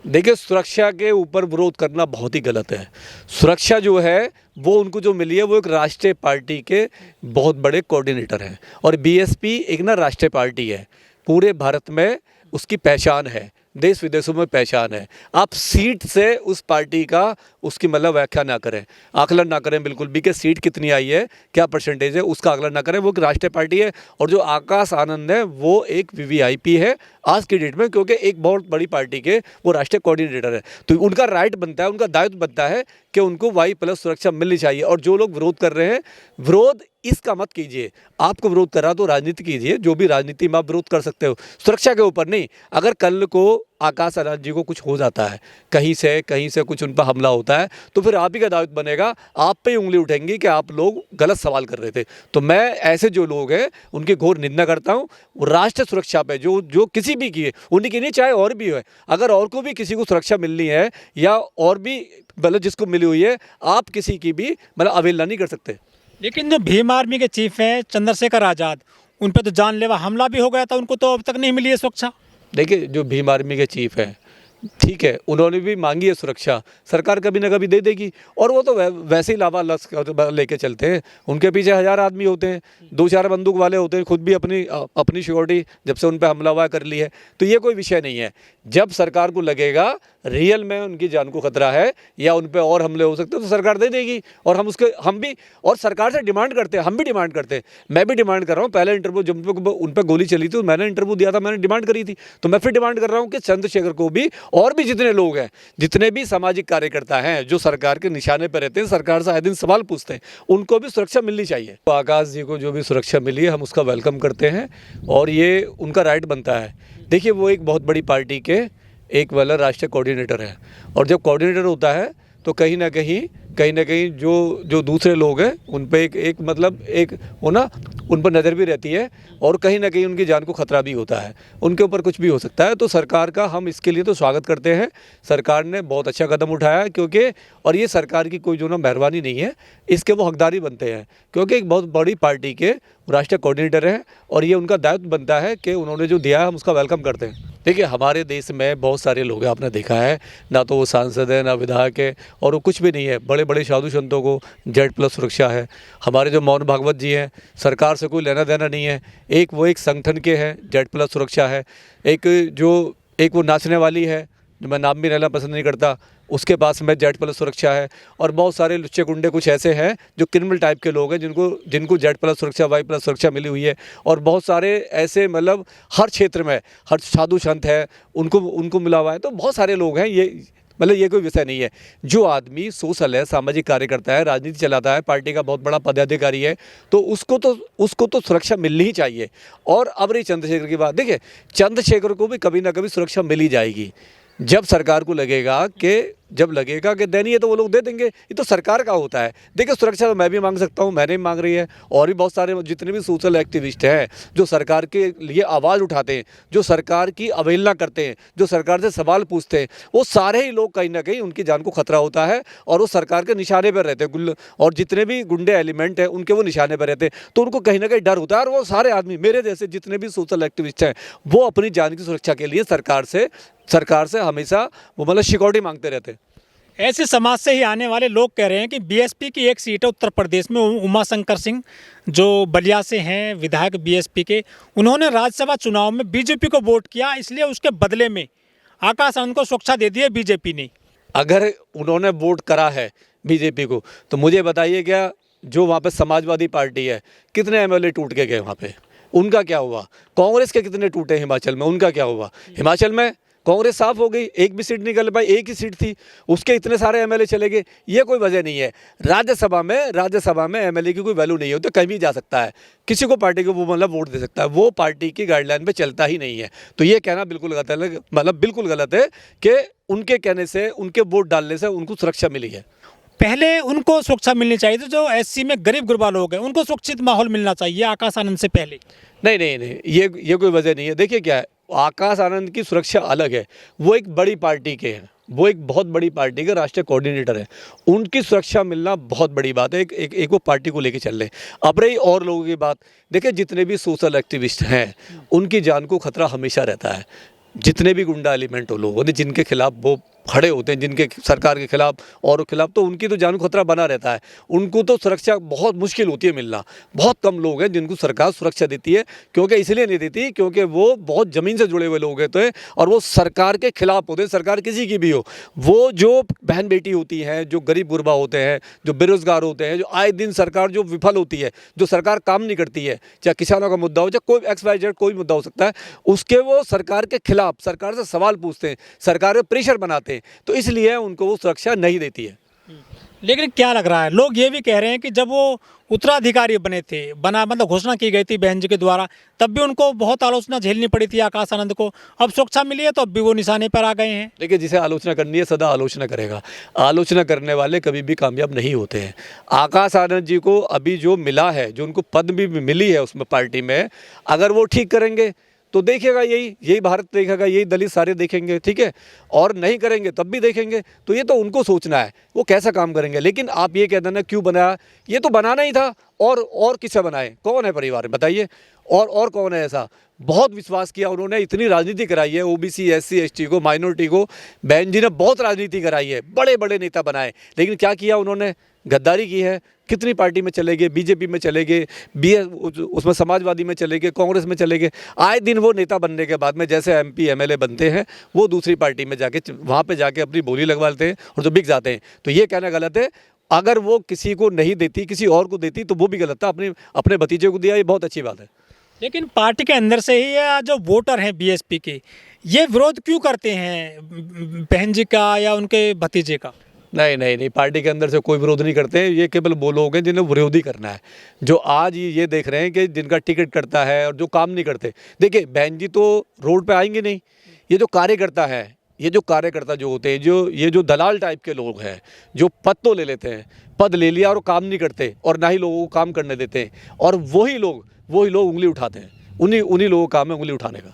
देखिए, सुरक्षा के ऊपर विरोध करना बहुत ही गलत है। सुरक्षा जो है वो उनको जो मिली है वो एक राष्ट्रीय पार्टी के बहुत बड़े कोऑर्डिनेटर हैं, और बीएसपी एक ना राष्ट्रीय पार्टी है, पूरे भारत में उसकी पहचान है, देश विदेशों में पहचान है। आप सीट से उस पार्टी का उसकी मतलब व्याख्या ना करें, आकलन ना करें बिल्कुल भी कि सीट कितनी आई है, क्या परसेंटेज है, उसका आकलन ना करें। वो एक राष्ट्रीय पार्टी है, और जो आकाश आनंद है वो एक वीवीआईपी है आज की डेट में, क्योंकि एक बहुत बड़ी पार्टी के वो राष्ट्रीय कोऑर्डिनेटर है। तो उनका राइट बनता है, उनका दायित्व बनता है कि उनको वाई+ सुरक्षा मिलनी चाहिए। और जो लोग विरोध कर रहे हैं, विरोध इसका मत कीजिए। आपको विरोध करा तो राजनीति कीजिए, जो भी राजनीति में आप विरोध कर सकते हो, सुरक्षा के ऊपर नहीं। अगर कल को आकाश आनंद जी को कुछ हो जाता है, कहीं से कुछ उन पर हमला होता है, तो फिर आप ही का दायित्व बनेगा, आप पे ही उंगली उठेंगी कि आप लोग गलत सवाल कर रहे थे। तो मैं ऐसे जो लोग हैं उनकी घोर निंदा करता हूँ। राष्ट्र सुरक्षा पे जो किसी भी की है, उन्हीं की नहीं, चाहे और भी है। अगर और को भी किसी को सुरक्षा मिलनी है, या और भी मतलब जिसको मिली हुई है, आप किसी की भी मतलब अवहेलना नहीं कर सकते। लेकिन जो भीम आर्मी के चीफ हैं चंद्रशेखर आज़ाद, उन पर तो जानलेवा हमला भी हो गया था, उनको तो अब तक नहीं मिली है सुरक्षा। देखिए, जो भीम आर्मी के चीफ हैं, ठीक है, उन्होंने भी मांगी है सुरक्षा, सरकार कभी ना कभी दे देगी। और वो तो वैसे ही लावा लश्कर लेके चलते हैं, उनके पीछे 1000 आदमी होते हैं, 2-4 बंदूक वाले होते हैं, खुद भी अपनी सिक्योरिटी जब से उन पर हमला हुआ कर ली है। तो ये कोई विषय नहीं है। जब सरकार को लगेगा रियल में उनकी जान को खतरा है या उन पर और हमले हो सकते हैं, तो सरकार दे देगी। और हम भी और सरकार से डिमांड करते हैं, हम भी डिमांड करते हैं। मैं भी डिमांड कर रहा हूँ। पहले इंटरव्यू जब उन पर गोली चली थी तो मैंने इंटरव्यू दिया था, मैंने डिमांड करी थी। तो मैं फिर डिमांड कर रहा हूँ कि चंद्रशेखर को भी, और भी जितने लोग हैं, जितने भी सामाजिक कार्यकर्ता हैं जो सरकार के निशाने पर रहते हैं, सरकार से आए दिन सवाल पूछते हैं, उनको भी सुरक्षा मिलनी चाहिए। तो आकाश जी को जो भी सुरक्षा मिली है, हम उसका वेलकम करते हैं, और ये उनका राइट बनता है। देखिए, वो एक बहुत बड़ी पार्टी के एक वाला राष्ट्रीय कोऑर्डिनेटर है, और जब कोऑर्डिनेटर होता है तो कहीं ना कहीं जो दूसरे लोग हैं उन पे एक मतलब एक वो ना उन पर नज़र भी रहती है, और कहीं ना कहीं उनकी जान को खतरा भी होता है, उनके ऊपर कुछ भी हो सकता है। तो सरकार का हम इसके लिए तो स्वागत करते हैं। सरकार ने बहुत अच्छा कदम उठाया है, क्योंकि और ये सरकार की कोई जो ना मेहरबानी नहीं है, इसके वो हकदारी बनते हैं, क्योंकि एक बहुत बड़ी पार्टी के राष्ट्रीय कोऑर्डिनेटर हैं, और ये उनका दायित्व बनता है कि उन्होंने जो दिया है हम उसका वेलकम करते हैं। देखिए, हमारे देश में बहुत सारे लोग हैं, आपने देखा है, ना तो वो सांसद है, ना विधायक है, और वो कुछ भी नहीं है। बड़े बड़े साधु संतों को Z+ सुरक्षा है। हमारे जो मोहन भागवत जी हैं, सरकार से कोई लेना देना नहीं है, वो एक संगठन के हैं, Z+ सुरक्षा है। एक वो नाचने वाली है, जो मैं नाम भी लेना पसंद नहीं करता, उसके पास में Z+ सुरक्षा है। और बहुत सारे लुच्चे गुंडे कुछ ऐसे हैं जो क्रिमिनल टाइप के लोग हैं, जिनको Z+ सुरक्षा, Y+ सुरक्षा मिली हुई है। और बहुत सारे ऐसे मतलब हर क्षेत्र में हर साधु संत है, उनको मिला हुआ है। तो बहुत सारे लोग हैं, ये कोई विषय नहीं है। जो आदमी सोशल है, सामाजिक कार्यकर्ता है, राजनीति चलाता है, पार्टी का बहुत बड़ा पदाधिकारी है, तो उसको तो सुरक्षा मिलनी ही चाहिए। और अब रही चंद्रशेखर की बात, देखिए, चंद्रशेखर को भी कभी ना कभी सुरक्षा मिल ही जाएगी। जब सरकार को लगेगा कि देनी है तो वो लोग दे देंगे। ये तो सरकार का होता है। देखिए, सुरक्षा तो मैं भी मांग सकता हूँ, मैंने भी मांग रही है, और भी बहुत सारे जितने भी सोशल एक्टिविस्ट हैं जो सरकार के लिए आवाज़ उठाते हैं, जो सरकार की अवहेलना करते हैं, जो सरकार से सवाल पूछते हैं, वो सारे ही लोग कहीं ना कहीं उनकी जान को खतरा होता है, और वो सरकार के निशाने पर रहते हैं। और जितने भी गुंडे एलिमेंट हैं उनके वो निशाने पर रहते हैं, तो उनको कहीं ना कहीं डर होता है। और वो सारे आदमी, मेरे जैसे जितने भी सोशल एक्टिविस्ट हैं, वो अपनी जान की सुरक्षा के लिए सरकार से हमेशा वो मतलब सिक्योरिटी मांगते रहते हैं। ऐसे समाज से ही आने वाले लोग कह रहे हैं कि बीएसपी की एक सीट है उत्तर प्रदेश में, उमाशंकर सिंह जो बलिया से हैं, विधायक बीएसपी के, उन्होंने राज्यसभा चुनाव में बीजेपी को वोट किया, इसलिए उसके बदले में आकाश आनंद को सुरक्षा दे दी है बीजेपी ने। अगर उन्होंने वोट करा है बीजेपी को, तो मुझे बताइए, क्या जो वहाँ पे समाजवादी पार्टी है, कितने MLA टूट के गए वहाँ पे, उनका क्या हुआ? कांग्रेस के कितने टूटे हिमाचल में, उनका क्या हुआ? हिमाचल में कांग्रेस साफ हो गई, एक भी सीट निकल पाई, एक ही सीट थी, उसके इतने सारे MLA चले गए। ये कोई वजह नहीं है। राज्यसभा में MLA की कोई वैल्यू नहीं है, तो कहीं भी जा सकता है, किसी को पार्टी को वो मतलब वोट दे सकता है, वो पार्टी की गाइडलाइन पे चलता ही नहीं है। तो ये कहना बिल्कुल गलत है, मतलब बिल्कुल गलत है कि उनके कहने से, उनके वोट डालने से उनको सुरक्षा मिली है। पहले उनको सुरक्षा मिलनी चाहिए थी, जो SC में गरीब गुरबा लोग हैं उनको सुरक्षित माहौल मिलना चाहिए आकाश आनंद से पहले। नहीं, ये कोई वजह नहीं है। देखिए, क्या है, आकाश आनंद की सुरक्षा अलग है, वो एक बड़ी पार्टी के हैं, वो एक बहुत बड़ी पार्टी के राष्ट्रीय कोऑर्डिनेटर है, उनकी सुरक्षा मिलना बहुत बड़ी बात है। एक वो पार्टी को लेके चल रहे हैं। अब रही और लोगों की बात, देखिए, जितने भी सोशल एक्टिविस्ट हैं उनकी जान को खतरा हमेशा रहता है। जितने भी गुंडा एलिमेंट हो लोग होते जिनके खिलाफ वो खड़े होते हैं, जिनके सरकार के खिलाफ और खिलाफ, तो उनकी तो जान खतरा बना रहता है। उनको तो सुरक्षा बहुत मुश्किल होती है मिलना। बहुत कम लोग हैं जिनको सरकार सुरक्षा देती है, क्योंकि इसलिए नहीं देती क्योंकि वो बहुत ज़मीन से जुड़े हुए लोग होते हैं और वो सरकार के खिलाफ होते हैं, सरकार किसी की भी हो। वो जो बहन बेटी होती हैं, जो गरीब गुरबा होते हैं, जो बेरोजगार होते हैं, जो आए दिन सरकार जो विफल होती है, जो सरकार काम नहीं करती है, चाहे किसानों का मुद्दा हो, चाहे कोई XYZ कोई मुद्दा हो सकता है, उसके वो सरकार के खिलाफ सरकार से सवाल पूछते हैं, सरकार पे प्रेशर बनाते हैं, तो इसलिए उनको वो सुरक्षा नहीं देती है। लेकिन क्या लग रहा है, लोग ये भी कह रहे हैं कि जब वो उत्तराधिकारी बने थे, मतलब घोषणा की गई थी बहन जी के द्वारा, तब भी उनको बहुत आलोचना झेलनी पड़ी थी आकाश आनंद को। अब सुरक्षा मिली है तो अब भी वो निशाने पर आ गए हैं। देखिए, जिसे आलोचना करनी है सदा आलोचना करेगा। आलोचना करने वाले कभी भी कामयाब नहीं होते हैं। आकाश आनंद जी को अभी जो मिला है, जो उनको पद भी मिली है उसमें पार्टी में, अगर वो ठीक करेंगे तो देखेगा यही भारत देखेगा, यही दलित सारे देखेंगे, ठीक है। और नहीं करेंगे तब भी देखेंगे। तो ये तो उनको सोचना है वो कैसा काम करेंगे। लेकिन आप ये कह देना क्यों बनाया, ये तो बनाना ही था। और किसे बनाए, कौन है परिवार में बताइए, और कौन है ऐसा। बहुत विश्वास किया उन्होंने, इतनी राजनीति कराई है OBC SC ST को, माइनॉरिटी को। बहन जी ने बहुत राजनीति कराई है, बड़े बड़े नेता बनाए, लेकिन क्या किया उन्होंने, गद्दारी की है। कितनी पार्टी में चले गए, BJP में चले गए, उसमें समाजवादी में चले गए, कांग्रेस में चले गए। आए दिन वो नेता बनने के बाद में जैसे MP MLA बनते हैं, वो दूसरी पार्टी में जाके वहाँ पे जाके अपनी बोली लगवा लेते हैं और तो बिक जाते हैं। तो ये कहना गलत है। अगर वो किसी को नहीं देती, किसी और को देती, तो वो भी गलत था। अपने भतीजे को दिया, ये बहुत अच्छी बात है। लेकिन पार्टी के अंदर से ही या जो वोटर हैं BSP के, ये विरोध क्यों करते हैं बहन जी का या उनके भतीजे का? नहीं, पार्टी के अंदर से कोई विरोध नहीं करते हैं। ये केवल वो लोग हैं जिन्हें विरोधी करना है, जो आज ये देख रहे हैं कि जिनका टिकट कटता है और जो काम नहीं करते। देखिए, बहन जी तो रोड पे आएंगे नहीं। ये जो कार्यकर्ता है, ये जो कार्यकर्ता जो होते हैं, ये जो दलाल टाइप के लोग हैं, जो पद तो ले लेते हैं, पद ले लिया और काम नहीं करते और ना ही लोगों को काम करने देते हैं, और वही लोग उंगली उठाते हैं। उन्हीं लोगों का काम है उंगली उठाने का।